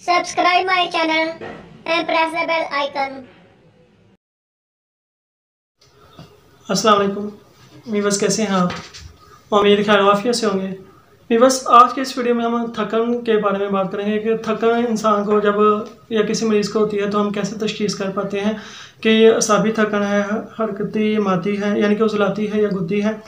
Subscribe my channel and press the bell icon. अस्सलाम वालेकुम viewers, कैसे हैं आप? उम्मीद खैर आफियत से होंगे। वीवर्स, आज के इस वीडियो में हम थकन के बारे में बात करेंगे कि थकन इंसान को जब या किसी मरीज़ को होती है तो हम कैसे तशख़ीस कर पाते हैं कि ये असाबी थकन है, हरकती मादी है यानी कि उज़लाती है या गुद्दी है।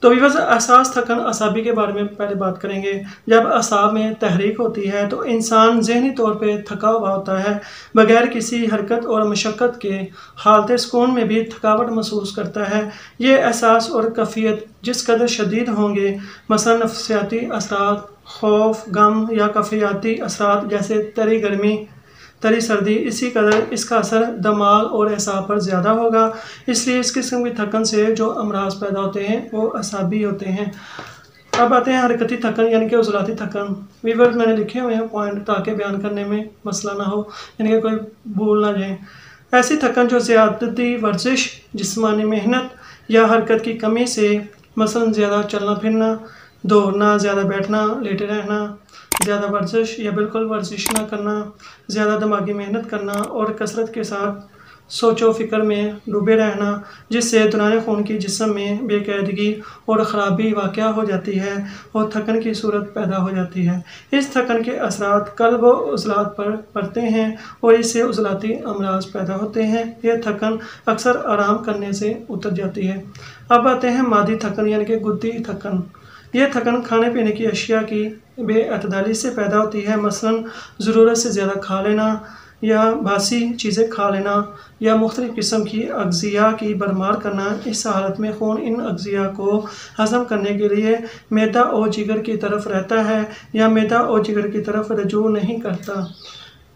तो वीवर्स, एहसास थकन असाबी के बारे में पहले बात करेंगे। जब असाब में तहरीक होती है तो इंसान ज़हनी तौर पे थका हुआ होता है, बगैर किसी हरकत और मशक्क़त के हालत सुकून में भी थकावट महसूस करता है। ये एहसास और कैफियत जिस कदर शदीद होंगे, मसलन नफसियाती असरात, खौफ, गम या कैफियती असरात जैसे तरी गर्मी, तरी सर्दी, इसी कदर इसका असर दिमाग और असाब पर ज़्यादा होगा। इसलिए इस किस्म की थकन से जो अमराज पैदा होते हैं वो असाबी होते हैं। अब आते हैं हरकती थकन यानी कि उज़लाती थकन। वीवर्स, मैंने लिखे हुए हैं पॉइंट ताकि बयान करने में मसला ना हो, यानी कि कोई भूल ना जाए। ऐसी थकन जो ज़्यादती वर्जिश, जिस्मानी मेहनत या हरकत की कमी से, मसलन ज़्यादा चलना फिरना, दौड़ना, ज़्यादा बैठना, लेटे रहना, ज़्यादा वर्जिश या बिल्कुल वर्जिश ना करना, ज़्यादा दिमागी मेहनत करना और कसरत के साथ सोचो फ़िक्र में डूबे रहना, जिससे दौरान खून की जिस्म में बेकायदगी और ख़राबी वाक़या हो जाती है और थकन की सूरत पैदा हो जाती है। इस थकन के असरात क़ल्ब व उज़लात पर पड़ते हैं और इससे उज़लाती अमराज पैदा होते हैं। यह थकन अक्सर आराम करने से उतर जाती है। अब आते हैं मादी थकन यानी कि गुद्दी थकन। यह थकन खाने पीने की अशिया की बेअतदाली से पैदा होती है, मसलन ज़रूरत से ज़्यादा खा लेना या बासी चीज़ें खा लेना या मुख्तलिफ़ किस्म की अग़ज़िया की भरमार करना। इस हालत में खून इन अग़ज़िया को हज़म करने के लिए मैदा और जिगर की तरफ रहता है या मैदा और जिगर की तरफ रजू नहीं करता,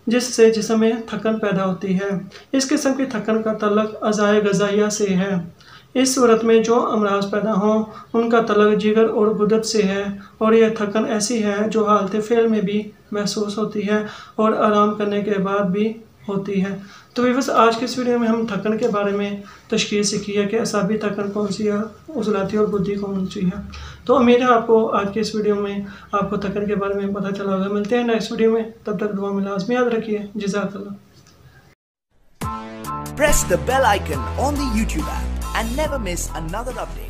जिससे जिस्म में थकन पैदा होती है। इस किस्म की थकन का तल्लुक़ अज़ाए ग़ज़ाइया से है। इस सूरत में जो अमराज पैदा हों उनका तल्लुक़ जिगर और गुदत से है और यह थकन ऐसी है जो हालत फ़ेल में भी महसूस होती है और आराम करने के बाद भी होती है। तो वीवर्स, आज के इस वीडियो में हम थकन के बारे में तशख़ीस सीखी है कि असाबी थकन कौन सी है, उज़लाती और गुद्दी कौन सी है। तो उम्मीद है आपको आज के इस वीडियो में आपको थकन के बारे में पता चला होगा। मिलते हैं नेक्स्ट वीडियो में, तब तक दुआ में लाज़मी याद रखिए। जज़ाकल्लाह। Press the bell icon on the YouTube app and never miss another update.